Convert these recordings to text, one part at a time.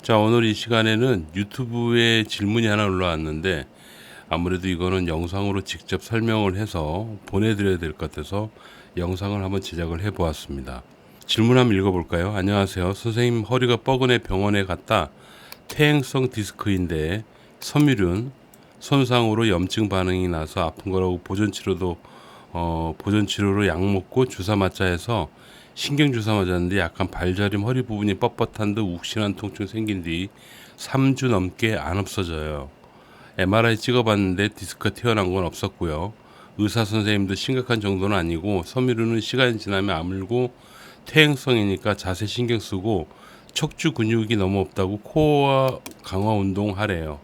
자, 오늘 이 시간에는 유튜브에 질문이 하나 올라왔는데 아무래도 이거는 영상으로 직접 설명을 해서 보내드려야 될 것 같아서 영상을 한번 제작을 해 보았습니다. 질문 한번 읽어볼까요? 안녕하세요. 선생님, 허리가 뻐근해 병원에 갔다 퇴행성 디스크인데 섬유륜 손상으로 염증 반응이 나서 아픈 거라고 보존치료로 약 먹고 주사 맞자 해서 신경 주사 맞았는데 약간 발저림 허리 부분이 뻣뻣한 듯 욱신한 통증 생긴 뒤 3주 넘게 안 없어져요. MRI 찍어봤는데 디스크가 튀어나온 건 없었고요. 의사 선생님도 심각한 정도는 아니고 섬유류는 시간이 지나면 아물고 퇴행성이니까 자세 신경 쓰고 척추 근육이 너무 없다고 코어 강화 운동 하래요.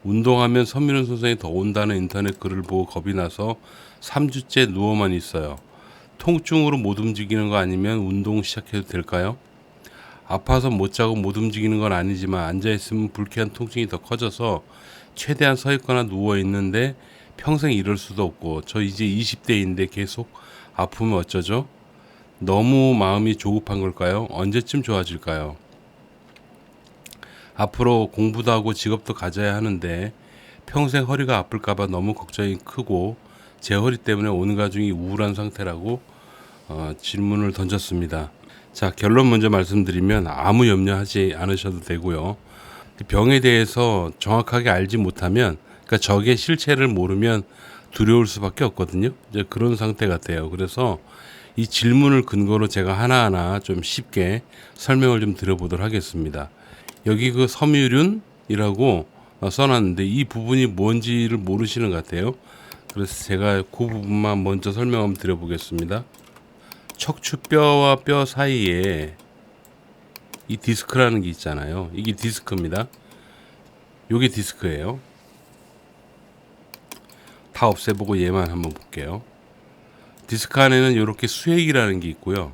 운동하면 섬유륜 손상이 더 온다는 인터넷 글을 보고 겁이 나서 3주째 누워만 있어요. 통증으로 못 움직이는 거 아니면 운동 시작해도 될까요? 아파서 못 자고 못 움직이는 건 아니지만 앉아있으면 불쾌한 통증이 더 커져서 최대한 서 있거나 누워 있는데 평생 이럴 수도 없고 저 이제 20대인데 계속 아프면 어쩌죠? 너무 마음이 조급한 걸까요? 언제쯤 좋아질까요? 앞으로 공부도 하고 직업도 가져야 하는데 평생 허리가 아플까봐 너무 걱정이 크고 제 허리 때문에 온 가족이 우울한 상태라고 질문을 던졌습니다. 자, 결론 먼저 말씀드리면 아무 염려하지 않으셔도 되고요. 병에 대해서 정확하게 알지 못하면, 그러니까 적의 실체를 모르면 두려울 수밖에 없거든요. 이제 그런 상태 같아요. 그래서 이 질문을 근거로 제가 하나하나 좀 쉽게 설명을 좀 드려보도록 하겠습니다. 여기 그 섬유륜이라고 써놨는데 이 부분이 뭔지를 모르시는 것 같아요. 그래서 제가 그 부분만 먼저 설명 한번 드려보겠습니다. 척추뼈와 뼈 사이에 이 디스크라는 게 있잖아요. 이게 디스크입니다. 요게 디스크예요. 다 없애보고 얘만 한번 볼게요. 디스크 안에는 이렇게 수액이라는 게 있고요.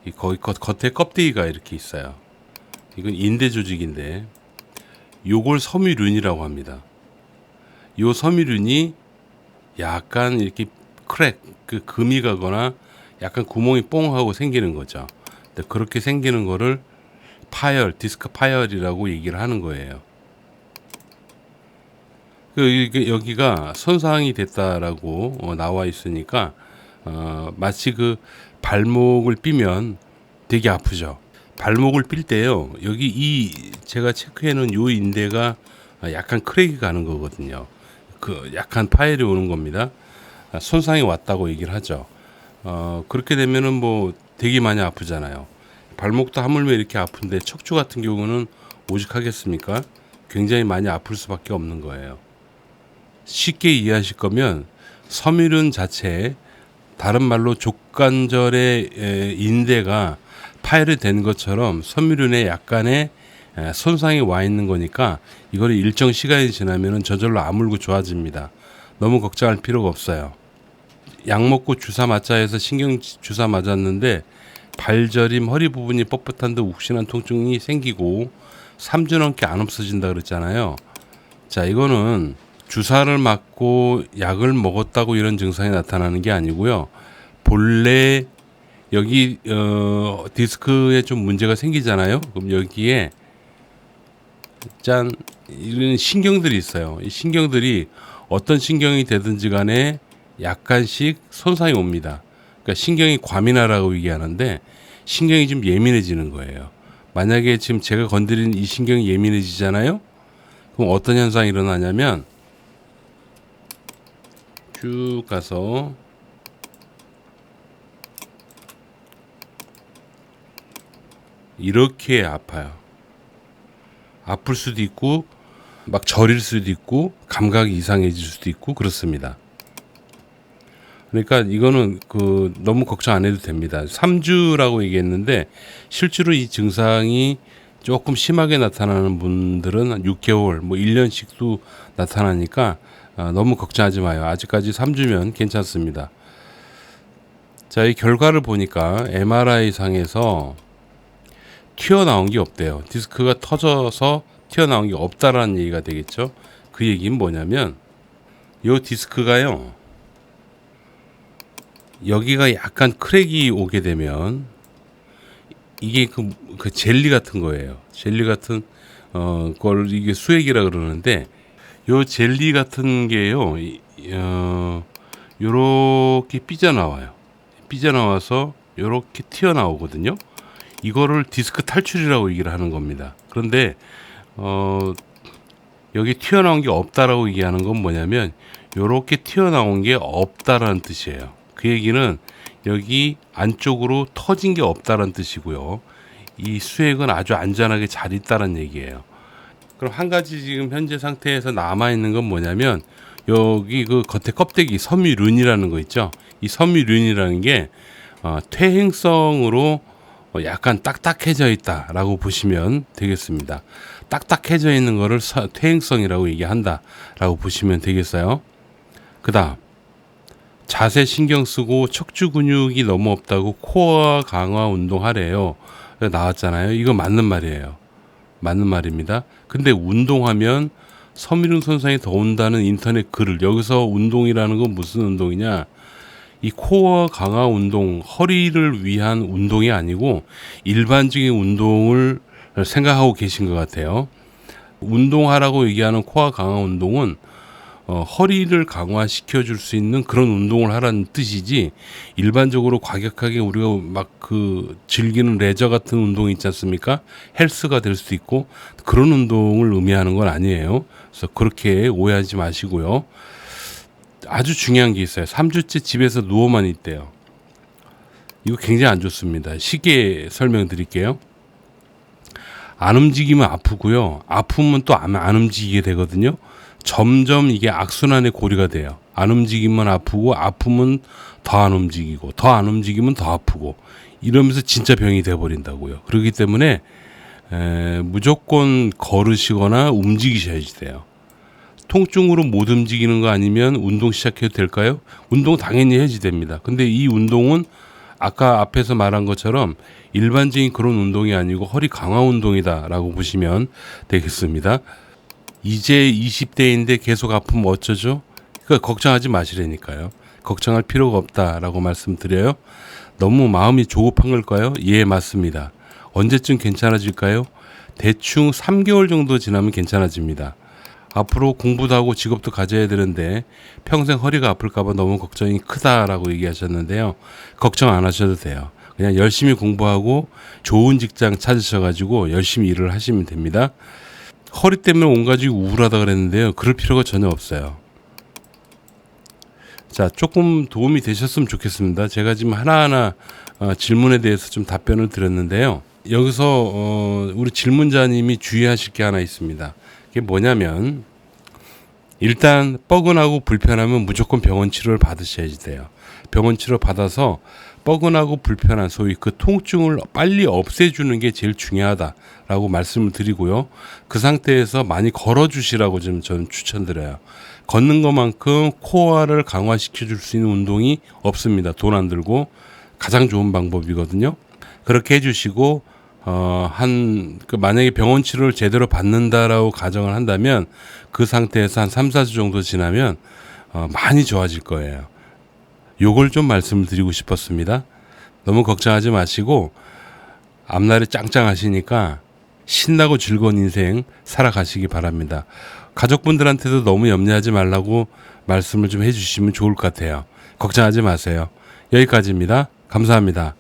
이 거의 겉에 껍데기가 이렇게 있어요. 이건 인대 조직인데 요걸 섬유륜이라고 합니다. 요 섬유륜이 약간 이렇게 크랙, 그 금이 가거나 약간 구멍이 뽕 하고 생기는 거죠. 근데 그렇게 생기는 거를 파열, 디스크 파열이라고 얘기를 하는 거예요. 여기가 손상이 됐다라고 나와 있으니까 마치 그 발목을 삐면 되게 아프죠. 발목을 삘 때요. 여기 이 제가 체크해 놓은 요 인대가 약간 크랙이 가는 거거든요. 그 약간 파열이 오는 겁니다. 손상이 왔다고 얘기를 하죠. 그렇게 되면은 뭐 되게 많이 아프잖아요. 발목도 하물며 이렇게 아픈데 척추 같은 경우는 오죽하겠습니까? 굉장히 많이 아플 수밖에 없는 거예요. 쉽게 이해하실 거면 섬유륜 자체에 다른 말로 족관절의 인대가 파열이 된 것처럼 섬유륜에 약간의 손상이 와 있는 거니까 이거를 일정 시간이 지나면 저절로 아물고 좋아집니다. 너무 걱정할 필요가 없어요. 약 먹고 주사 맞자 해서 신경 주사 맞았는데 발저림 허리 부분이 뻣뻣한 듯 욱신한 통증이 생기고 3주 넘게 안 없어진다 그랬잖아요. 자, 이거는 주사를 맞고 약을 먹었다고 이런 증상이 나타나는 게 아니고요. 본래 여기 디스크에 좀 문제가 생기잖아요. 그럼 여기에 짠 이런 신경들이 있어요. 이 신경들이 어떤 신경이 되든지 간에 약간씩 손상이 옵니다. 그러니까 신경이 과민화라고 얘기하는데 신경이 좀 예민해지는 거예요. 만약에 지금 제가 건드린 이 신경이 예민해지잖아요. 그럼 어떤 현상이 일어나냐면 쭉 가서 이렇게 아파요. 아플 수도 있고 막 저릴 수도 있고 감각이 이상해질 수도 있고 그렇습니다. 그러니까 이거는 너무 걱정 안 해도 됩니다. 3주라고 얘기했는데 실제로 이 증상이 조금 심하게 나타나는 분들은 한 6개월, 뭐 1년씩도 나타나니까 너무 걱정하지 마요. 아직까지 3주면 괜찮습니다. 자, 이 결과를 보니까 MRI 상에서 튀어나온 게 없대요. 디스크가 터져서 튀어나온 게 없다라는 얘기가 되겠죠. 그 얘기는 뭐냐면 요 디스크가요. 여기가 약간 크랙이 오게 되면 이게 그 젤리 같은 거예요. 젤리 같은 걸 이게 수액이라 그러는데 요 젤리 같은 게요. 요렇게 삐져나와요. 삐져나와서 요렇게 튀어나오거든요. 이거를 디스크 탈출이라고 얘기를 하는 겁니다. 그런데 여기 튀어나온 게 없다라고 얘기하는 건 뭐냐면 요렇게 튀어나온 게 없다라는 뜻이에요. 그 얘기는 여기 안쪽으로 터진 게 없다라는 뜻이고요. 이 수액은 아주 안전하게 잘 있다는 얘기예요. 그럼 한 가지 지금 현재 상태에서 남아 있는 건 뭐냐면 여기 그 겉에 껍데기 섬유륜이라는 거 있죠. 이 섬유륜이라는 게 퇴행성으로 약간 딱딱해져 있다라고 보시면 되겠습니다. 딱딱해져 있는 거를 퇴행성이라고 얘기한다라고 보시면 되겠어요. 그다음 자세 신경 쓰고 척추 근육이 너무 없다고 코어 강화 운동하래요. 나왔잖아요. 이거 맞는 말이에요. 맞는 말입니다. 근데 운동하면 섬유륜 손상이 더 온다는 인터넷 글을 여기서 운동이라는 건 무슨 운동이냐? 이 코어 강화 운동, 허리를 위한 운동이 아니고 일반적인 운동을 생각하고 계신 것 같아요. 운동하라고 얘기하는 코어 강화 운동은 허리를 강화시켜 줄 수 있는 그런 운동을 하라는 뜻이지 일반적으로 과격하게 우리가 막 즐기는 레저 같은 운동이 있지 않습니까? 헬스가 될 수도 있고 그런 운동을 의미하는 건 아니에요. 그래서 그렇게 오해하지 마시고요. 아주 중요한 게 있어요. 3주째 집에서 누워만 있대요. 이거 굉장히 안 좋습니다. 쉽게 설명드릴게요. 안 움직이면 아프고요. 아프면 또 안 움직이게 되거든요. 점점 이게 악순환의 고리가 돼요. 안 움직이면 아프고 아프면 더 안 움직이고 더 안 움직이면 더 아프고 이러면서 진짜 병이 돼버린다고요. 그렇기 때문에 무조건 걸으시거나 움직이셔야지 돼요. 통증으로 못 움직이는 거 아니면 운동 시작해도 될까요? 운동 당연히 해야지 됩니다. 근데 이 운동은 아까 앞에서 말한 것처럼 일반적인 그런 운동이 아니고 허리 강화 운동이다라고 보시면 되겠습니다. 이제 20대인데 계속 아프면 어쩌죠? 그러니까 걱정하지 마시라니까요. 걱정할 필요가 없다라고 말씀드려요. 너무 마음이 조급한 걸까요? 예, 맞습니다. 언제쯤 괜찮아질까요? 대충 3개월 정도 지나면 괜찮아집니다. 앞으로 공부도 하고 직업도 가져야 되는데 평생 허리가 아플까봐 너무 걱정이 크다라고 얘기하셨는데요. 걱정 안 하셔도 돼요. 그냥 열심히 공부하고 좋은 직장 찾으셔가지고 열심히 일을 하시면 됩니다. 허리 때문에 온 가족이 우울하다 그랬는데요. 그럴 필요가 전혀 없어요. 자, 조금 도움이 되셨으면 좋겠습니다. 제가 지금 하나하나 질문에 대해서 좀 답변을 드렸는데요. 여기서 우리 질문자님이 주의하실 게 하나 있습니다. 그게 뭐냐면 일단 뻐근하고 불편하면 무조건 병원 치료를 받으셔야지 돼요. 병원 치료 받아서 뻐근하고 불편한 소위 그 통증을 빨리 없애주는 게 제일 중요하다라고 말씀을 드리고요. 그 상태에서 많이 걸어주시라고 좀 저는 추천드려요. 걷는 것만큼 코어를 강화시켜 줄 수 있는 운동이 없습니다. 돈 안 들고 가장 좋은 방법이거든요. 그렇게 해주시고 만약에 병원 치료를 제대로 받는다라고 가정을 한다면 그 상태에서 한 3, 4주 정도 지나면 많이 좋아질 거예요. 요걸 좀 말씀을 드리고 싶었습니다. 너무 걱정하지 마시고 앞날이 짱짱하시니까 신나고 즐거운 인생 살아가시기 바랍니다. 가족분들한테도 너무 염려하지 말라고 말씀을 좀 해주시면 좋을 것 같아요. 걱정하지 마세요. 여기까지입니다. 감사합니다.